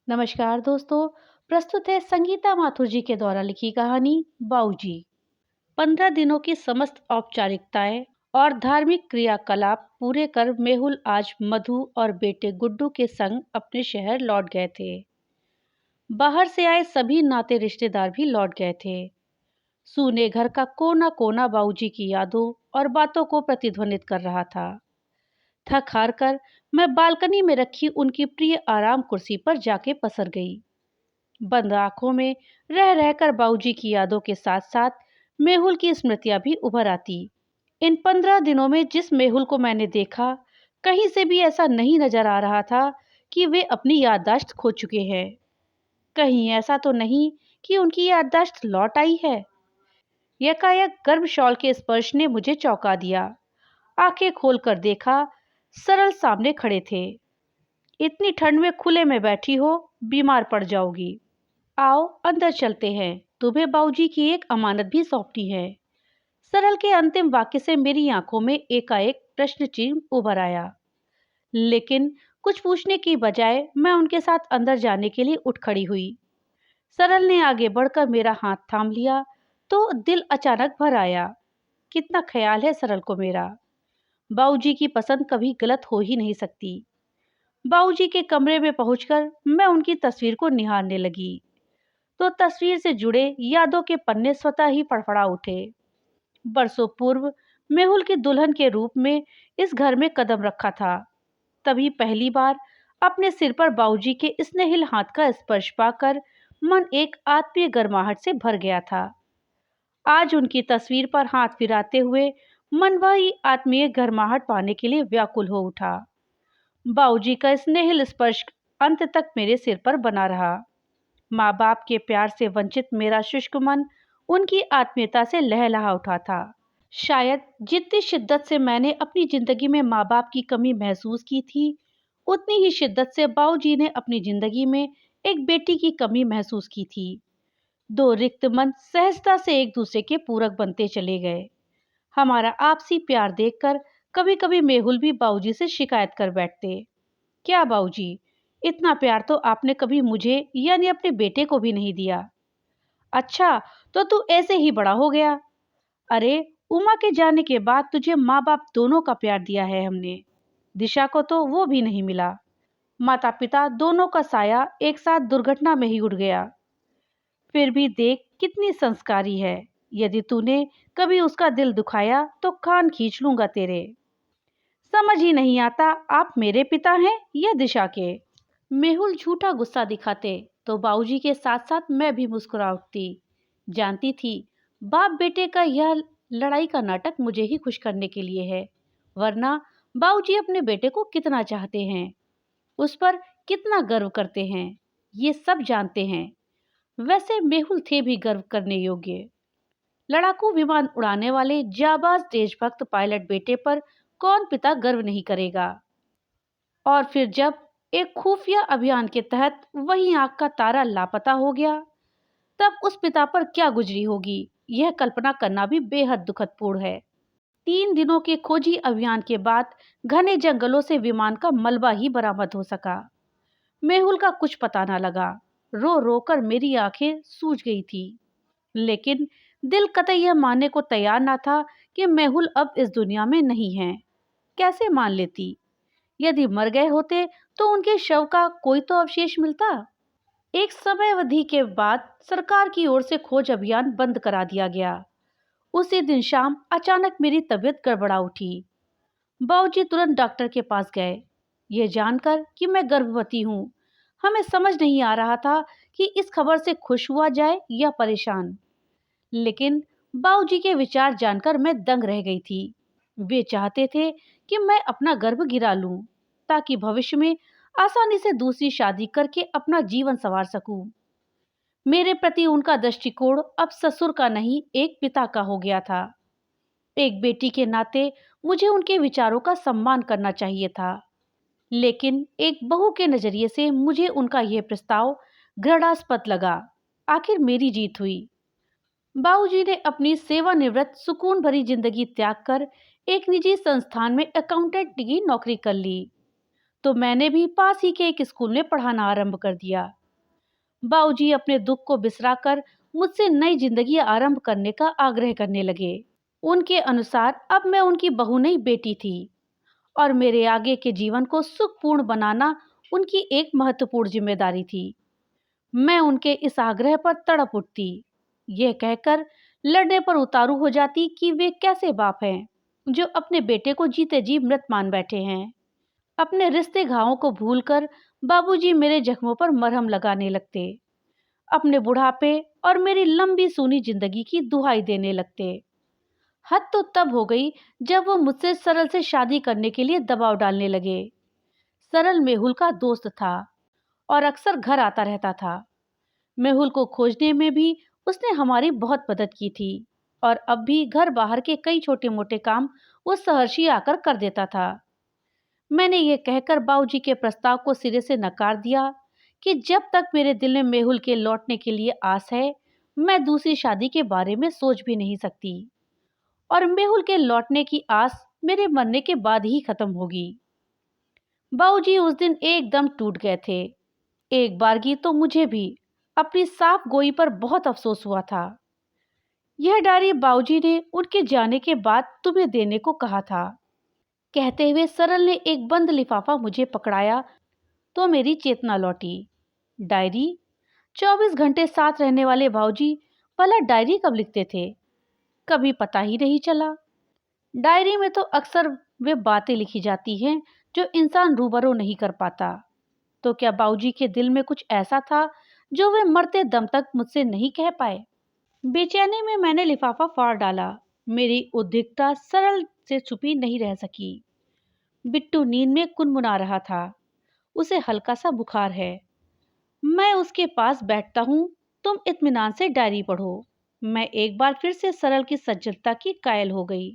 नमस्कार दोस्तों। प्रस्तुत है संगीता माथुर जी के द्वारा लिखी कहानी बाऊजी। 15 दिनों की समस्त औपचारिकताएं और धार्मिक क्रियाकलाप पूरे कर मेहुल आज मधु और बेटे गुड्डू के संग अपने शहर लौट गए थे। बाहर से आए सभी नाते रिश्तेदार भी लौट गए थे। सूने घर का कोना कोना बाऊजी की यादों और बातों को प्रतिध्वनित कर रहा था। थक हार कर मैं बालकनी में रखी उनकी प्रिय आराम कुर्सी पर जाके पसर गई। बंद आंखों में रह रहकर बाबूजी की यादों के साथ साथ मेहुल की स्मृतियां भी उभर आती। इन 15 दिनों में जिस मेहुल को मैंने देखा, कहीं से भी ऐसा नहीं नजर आ रहा था कि वे अपनी याददाश्त खो चुके हैं। कहीं ऐसा तो नहीं कि उनकी याददाश्त लौट आई है। यकायक गर्भ शॉल के स्पर्श ने मुझे चौंका दिया। आंखें खोलकर देखा, सरल सामने खड़े थे। इतनी ठंड में खुले में बैठी हो, बीमार पड़ जाओगी। आओ अंदर चलते हैं, तुम्हें बाबूजी की एक अमानत भी सौंपनी है। सरल के अंतिम वाक्य से मेरी आंखों में एकाएक प्रश्न चिन्ह उभर आया, लेकिन कुछ पूछने की बजाय मैं उनके साथ अंदर जाने के लिए उठ खड़ी हुई। सरल ने आगे बढ़कर मेरा हाथ थाम लिया तो दिल अचानक भर आया। कितना ख्याल है सरल को मेरा। बाबूजी की पसंद कभी गलत हो ही नहीं सकती। बाबूजी के कमरे में पहुंचकर मैं उनकी तस्वीर को निहारने लगी तो तस्वीर से जुड़े यादों के पन्ने स्वतः ही फड़फड़ा उठे। बरसों पूर्व मेहुल की दुल्हन के रूप में इस घर में कदम रखा था। तभी पहली बार अपने सिर पर बाबूजी के स्नेहिल हाथ का स्पर्श पाकर मन एक आत्मीय गर्माहट से भर गया था। आज उनकी तस्वीर पर हाथ फिराते हुए मन वही आत्मीय गर्माहट पाने के लिए व्याकुल हो उठा। बाबूजी का स्नेहिल स्पर्श अंत तक मेरे सिर पर बना रहा। माँ बाप के प्यार से वंचित मेरा शुष्क मन उनकी आत्मीयता से लहलहा उठा था। शायद जितनी शिद्दत से मैंने अपनी जिंदगी में माँ बाप की कमी महसूस की थी, उतनी ही शिद्दत से बाबूजी ने अपनी जिंदगी में एक बेटी की कमी महसूस की थी। दो रिक्त मन सहजता से एक दूसरे के पूरक बनते चले गए। हमारा आपसी प्यार देखकर कभी कभी मेहुल भी बाबूजी से शिकायत कर बैठते। क्या बाबूजी, इतना प्यार तो आपने कभी मुझे यानी अपने बेटे को भी नहीं दिया। अच्छा, तो तू ऐसे ही बड़ा हो गया। अरे, उमा के जाने के बाद तुझे माँ बाप दोनों का प्यार दिया है हमने। दिशा को तो वो भी नहीं मिला। माता पिता दोनों का साया एक साथ दुर्घटना में ही उड़ गया। फिर भी देख कितनी संस्कारी है। यदि तूने कभी उसका दिल दुखाया तो कान खींच लूंगा तेरे। समझ ही नहीं आता, आप मेरे पिता हैं या दिशा के। मेहुल झूठा गुस्सा दिखाते तो बाबूजी के साथ साथ मैं भी मुस्कुरा उठती। जानती थी बाप बेटे का यह लड़ाई का नाटक मुझे ही खुश करने के लिए है, वरना बाबूजी अपने बेटे को कितना चाहते हैं, उस पर कितना गर्व करते हैं, ये सब जानते हैं। वैसे मेहुल थे भी गर्व करने योग्य। लड़ाकू विमान उड़ाने वाले जाबाज देशभक्त पायलट बेटे पर कौन पिता गर्व नहीं करेगा। और फिर जब एक खुफिया अभियान के तहत वही आंख का तारा लापता हो गया, तब उस पिता पर क्या गुजरी होगी, यह कल्पना करना भी बेहद दुखदपूर्ण है। 3 दिनों के खोजी अभियान के बाद घने जंगलों से विमान का मलबा ही बरामद हो सका। मेहुल का कुछ पता न लगा। रो रो कर मेरी आंखें सूज गई थी, लेकिन दिल कतई यह मानने को तैयार न था कि मेहुल अब इस दुनिया में नहीं है। कैसे मान लेती? यदि मर गए होते तो उनके शव का कोई तो अवशेष मिलता। एक समय अवधि के बाद सरकार की ओर से खोज अभियान बंद करा दिया गया। उसी दिन शाम अचानक मेरी तबीयत गड़बड़ा उठी। बाबूजी तुरंत डॉक्टर के पास गए, यह जानकर कि मैं गर्भवती हूँ। हमें समझ नहीं आ रहा था कि इस खबर से खुश हुआ जाए या परेशान। लेकिन बाबूजी के विचार जानकर मैं दंग रह गई थी। वे चाहते थे कि मैं अपना गर्भ गिरा लूं, ताकि भविष्य में आसानी से दूसरी शादी करके अपना जीवन संवार सकूं। मेरे प्रति उनका दृष्टिकोण अब ससुर का नहीं, एक पिता का हो गया था। एक बेटी के नाते मुझे उनके विचारों का सम्मान करना चाहिए था, लेकिन एक बहू के नजरिए से मुझे उनका यह प्रस्ताव घृणास्पद लगा। आखिर मेरी जीत हुई। बाबूजी ने अपनी सेवानिवृत्त सुकून भरी जिंदगी त्याग कर एक निजी संस्थान में अकाउंटेंट की नौकरी कर ली। तो मैंने भी पास ही के एक स्कूल में पढ़ाना आरंभ कर दिया। बाबूजी अपने दुख को बिसराकर मुझसे नई जिंदगी आरंभ करने का आग्रह करने लगे। उनके अनुसार अब मैं उनकी बहू नहीं बेटी थी और मेरे आगे के जीवन को सुखपूर्ण बनाना उनकी एक महत्वपूर्ण जिम्मेदारी थी। मैं उनके इस आग्रह पर तड़प उठती, यह कहकर लड़ने पर उतारू हो जाती कि वे कैसे बाप हैं जो अपने बेटे को जीते जी मृत मान बैठे हैं। अपने रिश्ते घावों को भूलकर बाबूजी मेरे जख्मों पर मरहम लगाने लगते, अपने बुढ़ापे और मेरी लंबी सूनी जिंदगी की दुहाई देने लगते। हद तो तब हो गई जब वो मुझसे सरल से शादी करने के लिए दबाव डालने लगे। सरल मेहुल का दोस्त था और अक्सर घर आता रहता था। मेहुल को खोजने में भी उसने हमारी बहुत मदद की थी और अब भी घर बाहर के कई छोटे मोटे काम वो सहर्षी आकर कर देता था। मैंने ये कहकर बाबूजी के प्रस्ताव को सिरे से नकार दिया कि जब तक मेरे दिल में मेहुल के लौटने के लिए आस है, मैं दूसरी शादी के बारे में सोच भी नहीं सकती और मेहुल के लौटने की आस मेरे मरने के बाद ही खत्म होगी। बाबूजी उस दिन एकदम टूट गए थे। एक बारगी तो मुझे भी अपनी साफ गोई पर बहुत अफसोस हुआ था। यह डायरी बाबूजी ने उनके जाने के बाद तुम्हें देने को कहा था, कहते हुए सरल ने एक बंद लिफाफा मुझे पकड़ाया तो मेरी चेतना लौटी। डायरी? 24 घंटे साथ रहने वाले बाबूजी भला डायरी कब लिखते थे? कभी पता ही नहीं चला। डायरी में तो अक्सर वे बातें लिखी जाती हैं जो इंसान रूबरू नहीं कर पाता। तो क्या बाबूजी के दिल में कुछ ऐसा था जो वे मरते दम तक मुझसे नहीं कह पाए? बेचैनी में मैंने लिफाफा फाड़ डाला। मेरी उद्विग्नता सरल से छुपी नहीं रह सकी। बिट्टू नींद में कुनमुना रहा था। उसे हल्का सा बुखार है। मैं उसके पास बैठता हूँ, तुम इत्मीनान से डायरी पढ़ो। मैं एक बार फिर से सरल की सज्जनता की कायल हो गई।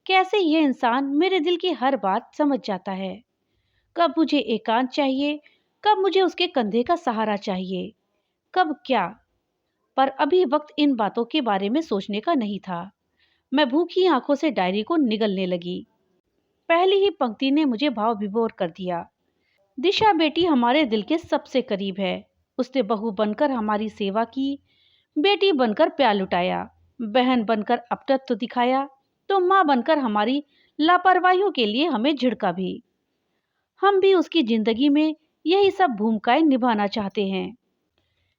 कैसे यह इंसान मेरे दिल की हर बात समझ जाता है। कब मुझे एकांत चाहिए, कब मुझे उसके कंधे का सहारा चाहिए, कब क्या। पर अभी वक्त इन बातों के बारे में सोचने का नहीं था। मैं भूखी आंखों से डायरी को निगलने लगी। पहली ही पंक्ति ने मुझे भाव विभोर कर दिया। दिशा बेटी हमारे दिल के सबसे करीब है। उसने बहू बनकर हमारी सेवा की, बेटी बनकर प्यार लुटाया, बहन बनकर अपनत्व दिखाया, तो माँ बनकर हमारी लापरवाहियों के लिए हमें झिड़का भी। हम भी उसकी जिंदगी में यही सब भूमिकाएं निभाना चाहते हैं,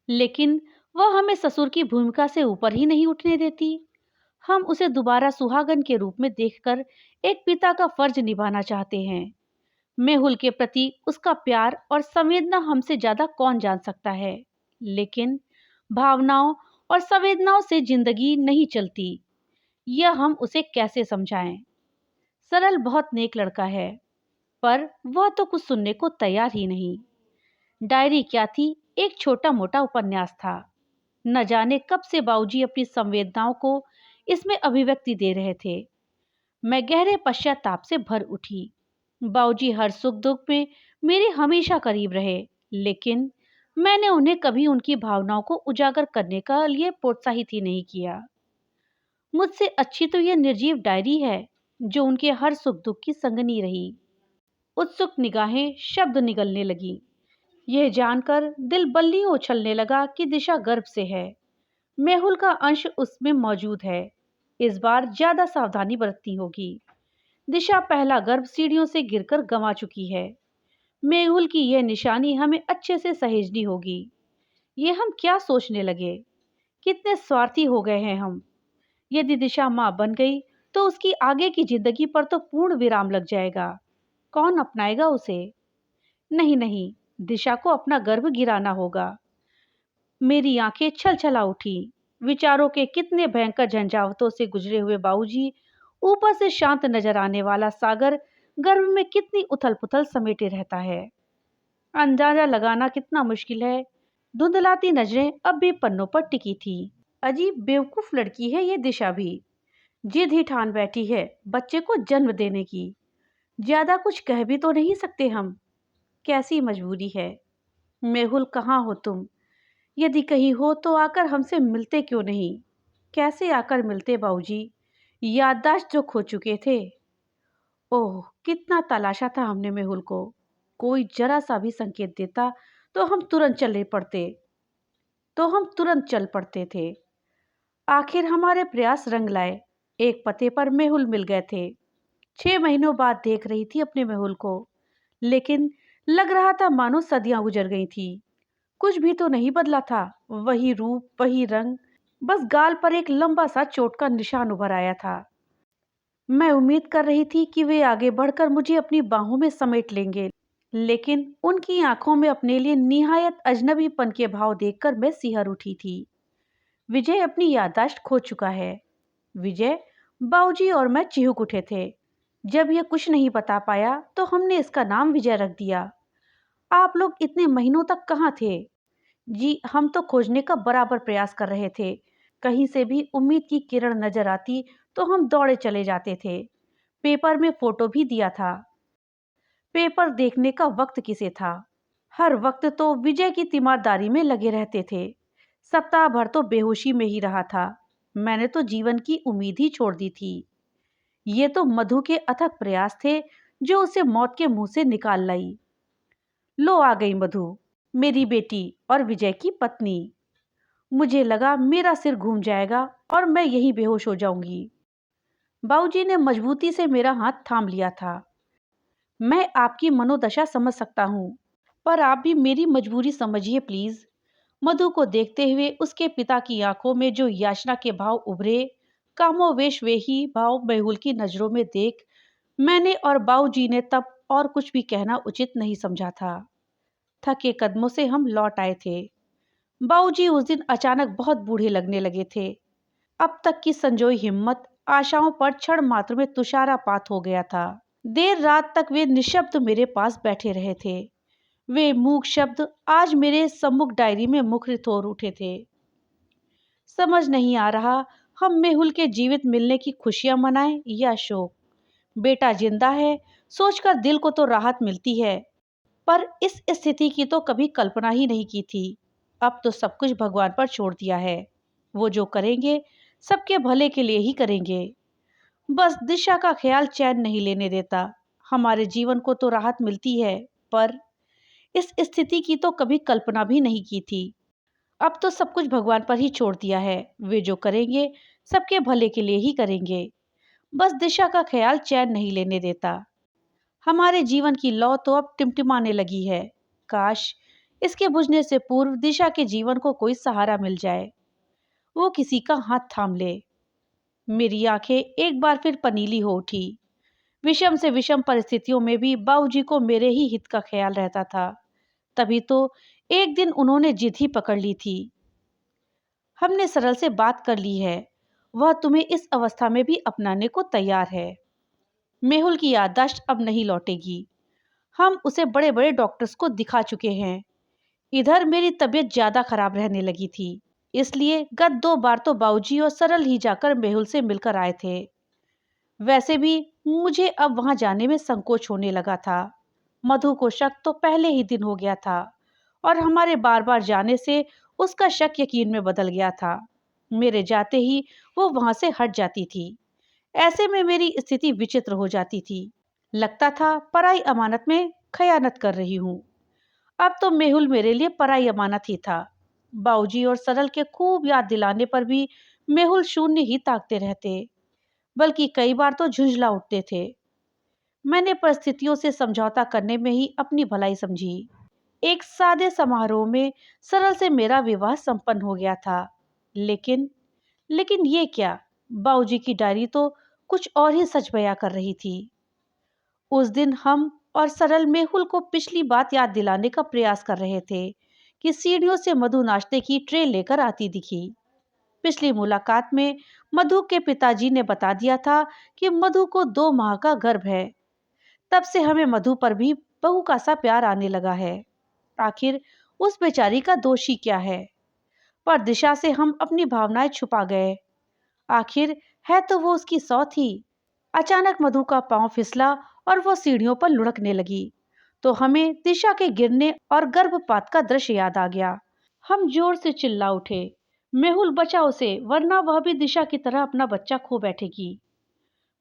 लेकिन वह हमें ससुर की भूमिका से ऊपर ही नहीं उठने देती। हम उसे दोबारा सुहागन के रूप में देखकर एक पिता का फर्ज निभाना चाहते हैं। मेहुल के प्रति उसका प्यार और संवेदना हमसे ज्यादा कौन जान सकता है, लेकिन भावनाओं और संवेदनाओं से जिंदगी नहीं चलती। यह हम उसे कैसे समझाएं। सरल बहुत नेक लड़का है, पर वह तो कुछ सुनने को तैयार ही नहीं। डायरी क्या थी, एक छोटा मोटा उपन्यास था। न जाने कब से बाबूजी अपनी संवेदनाओं को इसमें अभिव्यक्ति दे रहे थे। मैं गहरे पश्चाताप से भर उठी। बाबूजी हर सुख दुख में मेरे हमेशा करीब रहे, लेकिन मैंने उन्हें कभी उनकी भावनाओं को उजागर करने का लिए प्रोत्साहित ही नहीं किया। मुझसे अच्छी तो यह निर्जीव डायरी है जो उनके हर सुख दुख की संगनी रही। उत्सुक निगाहें शब्द निगलने लगी। यह जानकर दिल बल्लियों उछलने लगा कि दिशा गर्भ से है। मेहुल का अंश उसमें मौजूद है। इस बार ज्यादा सावधानी बरतनी होगी। दिशा पहला गर्भ सीढ़ियों से गिरकर गंवा चुकी है। मेहुल की यह निशानी हमें अच्छे से सहेजनी होगी। ये हम क्या सोचने लगे, कितने स्वार्थी हो गए हैं हम। यदि दिशा माँ बन गई तो उसकी आगे की जिंदगी पर तो पूर्ण विराम लग जाएगा। कौन अपनाएगा उसे? नहीं नहीं, दिशा को अपना गर्भ गिराना होगा। मेरी आंखें छल छला उठी। विचारों के कितने भयंकर झंझावतों से गुजरे हुए बाबूजी, ऊपर से शांत नजर आने वाला सागर गर्भ में कितनी उथल पुथल समेटे रहता है। अंदाजा लगाना कितना मुश्किल है। धुंधलाती नजरें अब भी पन्नों पर टिकी थी। अजीब बेवकूफ लड़की है ये दिशा भी। जिद ही ठान बैठी है बच्चे को जन्म देने की। ज्यादा कुछ कह भी तो नहीं सकते हम। कैसी मजबूरी है। मेहुल कहाँ हो तुम? यदि कहीं हो तो आकर हमसे मिलते क्यों नहीं? कैसे आकर मिलते बाबूजी, याददाश्त जो खो चुके थे। ओह, कितना तलाशा था हमने मेहुल को। कोई जरा सा भी संकेत देता तो हम तुरंत चल पड़ते थे। आखिर हमारे प्रयास रंग लाए। एक पते पर मेहुल मिल गए थे। 6 महीनों बाद देख रही थी अपने मेहुल को, लेकिन लग रहा था मानो सदियां गुजर गई थी। कुछ भी तो नहीं बदला था, वही रूप, वही रंग, बस गाल पर एक लंबा सा चोट का निशान उभर आया था। मैं उम्मीद कर रही थी कि वे आगे बढ़कर मुझे अपनी बाहों में समेट लेंगे, लेकिन उनकी आंखों में अपने लिए निहायत अजनबीपन के भाव देखकर मैं सिहर उठी थी। विजय अपनी याददाश्त खो चुका है। विजय, बाबूजी और मैं चिहुक उठे थे। जब यह कुछ नहीं बता पाया तो हमने इसका नाम विजय रख दिया। आप लोग इतने महीनों तक कहाँ थे? जी, हम तो खोजने का बराबर प्रयास कर रहे थे। कहीं से भी उम्मीद की किरण नजर आती तो हम दौड़े चले जाते थे। पेपर में फोटो भी दिया था। पेपर देखने का वक्त किसे था? हर वक्त तो विजय की तीमारदारी में लगे रहते थे। सप्ताह भर तो बेहोशी में ही रहा था। मैंने तो जीवन की उम्मीद ही छोड़ दी थी। ये तो मधु के अथक प्रयास थे जो उसे मौत के मुंह से निकाल लाई। लो आ गई मधु, मेरी बेटी और विजय की पत्नी। मुझे लगा मेरा सिर घूम जाएगा और मैं यहीं बेहोश हो जाऊंगी। बाबूजी ने मजबूती से मेरा हाथ थाम लिया था। मैं आपकी मनोदशा समझ सकता हूँ, पर आप भी मेरी मजबूरी समझिए प्लीज। मधु को देखते हुए उसके पिता की आंखों में जो याचना के भाव उभरे, कामोवेश वे ही भाव मेहुल की नजरों में देख मैंने और बाबूजी ने तब और कुछ भी कहना उचित नहीं समझा था। थके कदमों से हम लौट आए थे। बाबूजी उस दिन अचानक बहुत बूढ़े लगने लगे थे। अब तक की संजोई हिम्मत आशाओं पर क्षण मात्र में तुषारापात हो गया था। देर रात तक वे निशब्द मेरे पास बैठे रहे थे। वे मूक शब्द आज मेरे सम्मुख डायरी में मुखरित हो उठे थे। समझ नहीं आ रहा हम मेहुल के जीवित मिलने की खुशियां मनाएं या शोक। बेटा जिंदा है, सोचकर दिल को तो राहत मिलती है, पर इस स्थिति की तो कभी कल्पना ही नहीं की थी। अब तो सब कुछ भगवान पर छोड़ दिया है। वो जो करेंगे सबके भले के लिए ही करेंगे। बस दिशा का ख्याल चैन नहीं लेने देता। हमारे जीवन को तो राहत मिलती है, पर इस स्थिति की तो कभी कल्पना भी नहीं की थी। अब तो सब कुछ भगवान पर ही छोड़ दिया है। वे जो करेंगे सबके भले के लिए ही करेंगे। बस दिशा का ख्याल चैन नहीं लेने देता। हमारे जीवन की लौ तो अब टिमटिमाने लगी है। काश इसके बुझने से पूर्व दिशा के जीवन को कोई सहारा मिल जाए, वो किसी का हाथ थाम ले। मेरी आंखें एक बार फिर पनीली हो उठी। विषम से विषम परिस्थितियों में भी बाबूजी को मेरे ही हित का ख्याल रहता था। तभी तो एक दिन उन्होंने जिद ही पकड़ ली थी। हमने सरल से बात कर ली है, वह तुम्हें इस अवस्था में भी अपनाने को तैयार है। मेहुल की याददाश्त अब नहीं लौटेगी। हम उसे बड़े बड़े डॉक्टर्स को दिखा चुके हैं। इधर मेरी तबीयत ज्यादा खराब रहने लगी थी, इसलिए गत 2 बार तो बाबूजी और सरल ही जाकर मेहुल से मिलकर आए थे। वैसे भी मुझे अब वहां जाने में संकोच होने लगा था। मधु को शक तो पहले ही दिन हो गया था और हमारे बार बार जाने से उसका शक यकीन में बदल गया था। मेरे जाते ही वो वहां से हट जाती थी। ऐसे में मेरी स्थिति विचित्र हो जाती थी। लगता था पराई अमानत में खयानत कर रही हूँ। अब तो मेहुल मेरे लिए पराई अमानत ही था। बाबूजी और सरल के खूब याद दिलाने पर भी मेहुल शून्य ही ताकते रहते, बल्कि कई बार तो झुंझला उठते थे। मैंने परिस्थितियों से समझौता करने में ही अपनी भलाई समझी। एक सादे समारोह में सरल से मेरा विवाह संपन्न हो गया था। लेकिन लेकिन ये क्या, बाबूजी की डायरी तो कुछ और ही सच बयां कर रही थी। उस दिन हम और सरल मेहुल को पिछली बात याद दिलाने का प्रयास कर रहे थे कि सीढ़ियों से मधु नाश्ते की ट्रे लेकर आती दिखी। पिछली मुलाकात में मधु के पिताजी ने बता दिया था कि मधु को 2 माह का गर्भ है। तब से हमें मधु पर भी बहू का सा प्यार आने लगा है। आखिर उस बेचारी का दोष ही क्या है? पर दिशा से हम अपनी भावनाएं छुपा गए। आखिर है तो वो उसकी सौ थी। अचानक मधु का पांव फिसला और वो सीढ़ियों पर लुढ़कने लगी, तो हमें दिशा के गिरने और गर्भपात का दृश्य याद आ गया। हम जोर से चिल्ला उठे, मेहुल बचाओ उसे, वरना वह भी दिशा की तरह अपना बच्चा खो बैठेगी।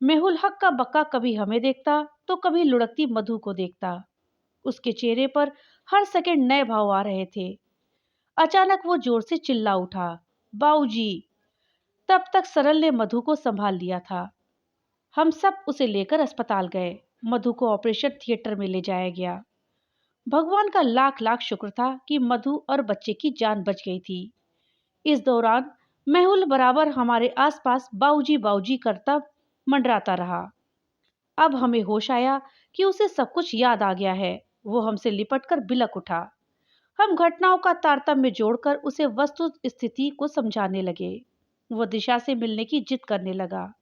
मेहुल हक्का बक्का कभी हमें देखता तो कभी लुढ़कती मधु को देखता। उसके चेहरे पर हर सेकंड नए भाव आ रहे थे। अचानक वो जोर से चिल्ला उठा, बाऊजी। तब तक सरल ने मधु को संभाल लिया था। हम सब उसे लेकर अस्पताल गए। मधु को ऑपरेशन थिएटर में ले जाया गया। भगवान का लाख लाख शुक्र था कि मधु और बच्चे की जान बच गई थी। इस दौरान मेहुल बराबर हमारे आसपास बाऊजी बाऊजी करता मंडराता रहा। अब हमें होश आया कि उसे सब कुछ याद आ गया है। वो हमसे लिपटकर बिलक उठा। हम घटनाओं का तारतम्य जोड़कर उसे वस्तु स्थिति को समझाने लगे। वो दिशा से मिलने की जिद करने लगा।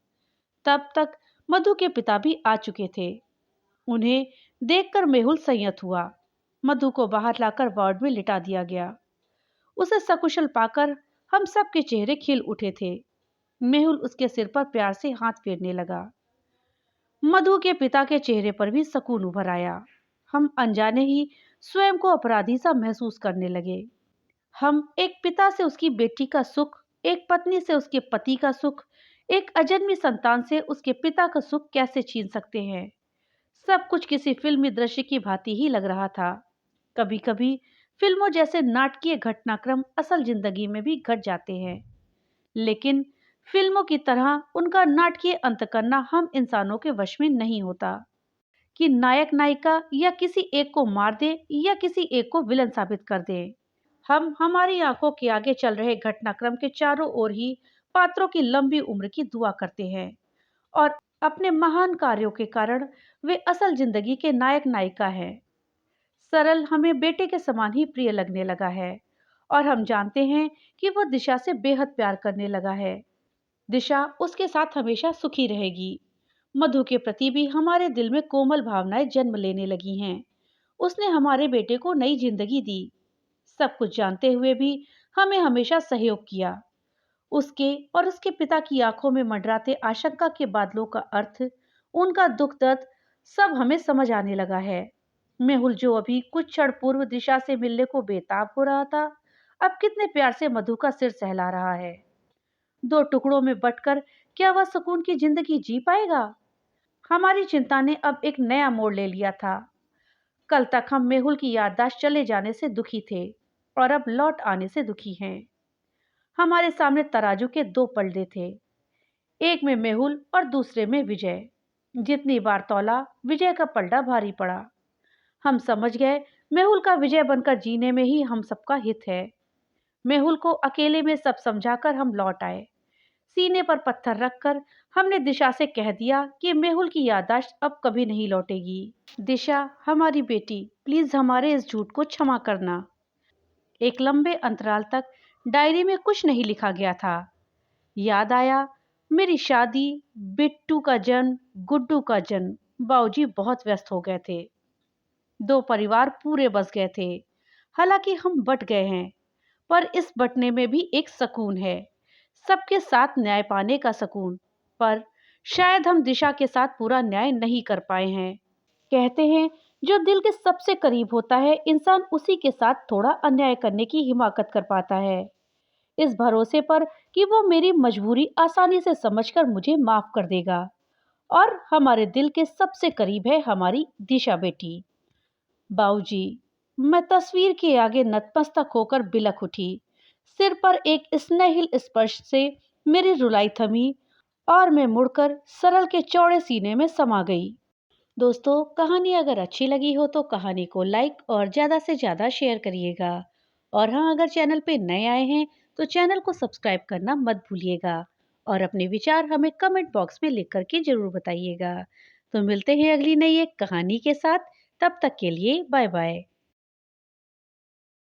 तब तक मधु के पिता भी आ चुके थे। उन्हें देखकर मेहुल संयत हुआ। मधु को बाहर लाकर वार्ड में लिटा दिया गया। उसे सकुशल पाकर हम सब के चेहरे खिल उठे थे। मेहुल उसके सिर पर प्यार से हाथ फेरने लगा। मधु के पिता के चेहरे पर भी सुकून उभर आया। हम अनजाने ही स्वयं को अपराधी सा महसूस करने लगे। हम एक पिता से उसकी बेटी का सुख, एक पत्नी से उसके पति का सुख, एक अजन्मी संतान से उसके पिता का सुख कैसे छीन सकते हैं। सब कुछ किसी फिल्मी दृश्य की भांति ही लग रहा था। कभी कभी फिल्मों जैसे नाटकीय घटनाक्रम असल जिंदगी में भी घट जाते हैं, लेकिन फिल्मों की तरह उनका नाटकीय अंत करना हम इंसानों के वश में नहीं होता कि नायक नायिका या किसी एक को मार दे या किसी एक को विलन साबित कर दे। हम हमारी आंखों के आगे चल रहे घटनाक्रम के चारों ओर ही पात्रों की लंबी उम्र की दुआ करते हैं और अपने महान कार्यों के कारण वे असल जिंदगी के नायक नायिका हैं। सरल हमें बेटे के समान ही प्रिय लगने लगा है और हम जानते हैं कि वह दिशा से बेहद प्यार करने लगा है। दिशा उसके साथ हमेशा सुखी रहेगी। मधु के प्रति भी हमारे दिल में कोमल भावनाएं जन्म लेने लगी हैं। उसने हमारे बेटे को नई जिंदगी दी। सब कुछ जानते हुए भी हमें हमेशा सहयोग किया। उसके और उसके पिता की आंखों में मंडराते आशंका के बादलों का अर्थ, उनका दुख दर्द सब हमें समझ आने लगा है। मेहुल जो अभी कुछ क्षण पूर्व दिशा से मिलने को बेताब हो रहा था, अब कितने प्यार से मधु का सिर सहला रहा है। दो टुकड़ों में बंटकर क्या वह सुकून की जिंदगी जी पाएगा? हमारी चिंता ने अब एक नया मोड़ ले लिया था। कल तक हम मेहुल की याददाश्त चले जाने से दुखी थे और अब लौट आने से दुखी हैं। हमारे सामने तराजू के दो पलड़े थे, एक में मेहुल और दूसरे में विजय। जितनी बार तौला, विजय का पलड़ा भारी पड़ा। हम समझ गए मेहुल का विजय बनकर जीने में ही हम सबका हित है। मेहुल को अकेले में सब समझाकर हम लौट आए। सीने पर पत्थर रखकर हमने दिशा से कह दिया कि मेहुल की याददाश्त अब कभी नहीं लौटेगी। दिशा हमारी बेटी, प्लीज हमारे इस झूठ को क्षमा करना। एक लंबे अंतराल तक डायरी में कुछ नहीं लिखा गया था। याद आया मेरी शादी, बिट्टू का जन्म, गुड्डू का जन्म। बाबूजी बहुत व्यस्त हो गए थे। दो परिवार पूरे बस गए थे। हालांकि हम बट गए हैं, पर इस बटने में भी एक सुकून है, सबके साथ न्याय पाने का सुकून। पर शायद हम दिशा के साथ पूरा न्याय नहीं कर पाए हैं। कहते हैं जो दिल के सबसे करीब होता है, इंसान उसी के साथ थोड़ा अन्याय करने की हिमाकत कर पाता है, इस भरोसे पर कि वो मेरी मजबूरी आसानी से समझकर मुझे माफ कर देगा। और हमारे दिल के सबसे करीब है हमारी दिशा बेटी। बाऊजी, मैं तस्वीर के आगे नतमस्तक होकर बिलख उठी। सिर पर एक स्नेहिल स्पर्श से मेरी रुलाई थमी और मैं मुड़कर सरल के चौड़े सीने में समा गई। दोस्तों, कहानी अगर अच्छी लगी हो तो कहानी को लाइक और ज़्यादा से ज़्यादा शेयर करिएगा। और हाँ, अगर चैनल पे नए आए हैं तो चैनल को सब्सक्राइब करना मत भूलिएगा और अपने विचार हमें कमेंट बॉक्स में लिख करके ज़रूर बताइएगा। तो मिलते हैं अगली नई एक कहानी के साथ। तब तक के लिए बाय बाय।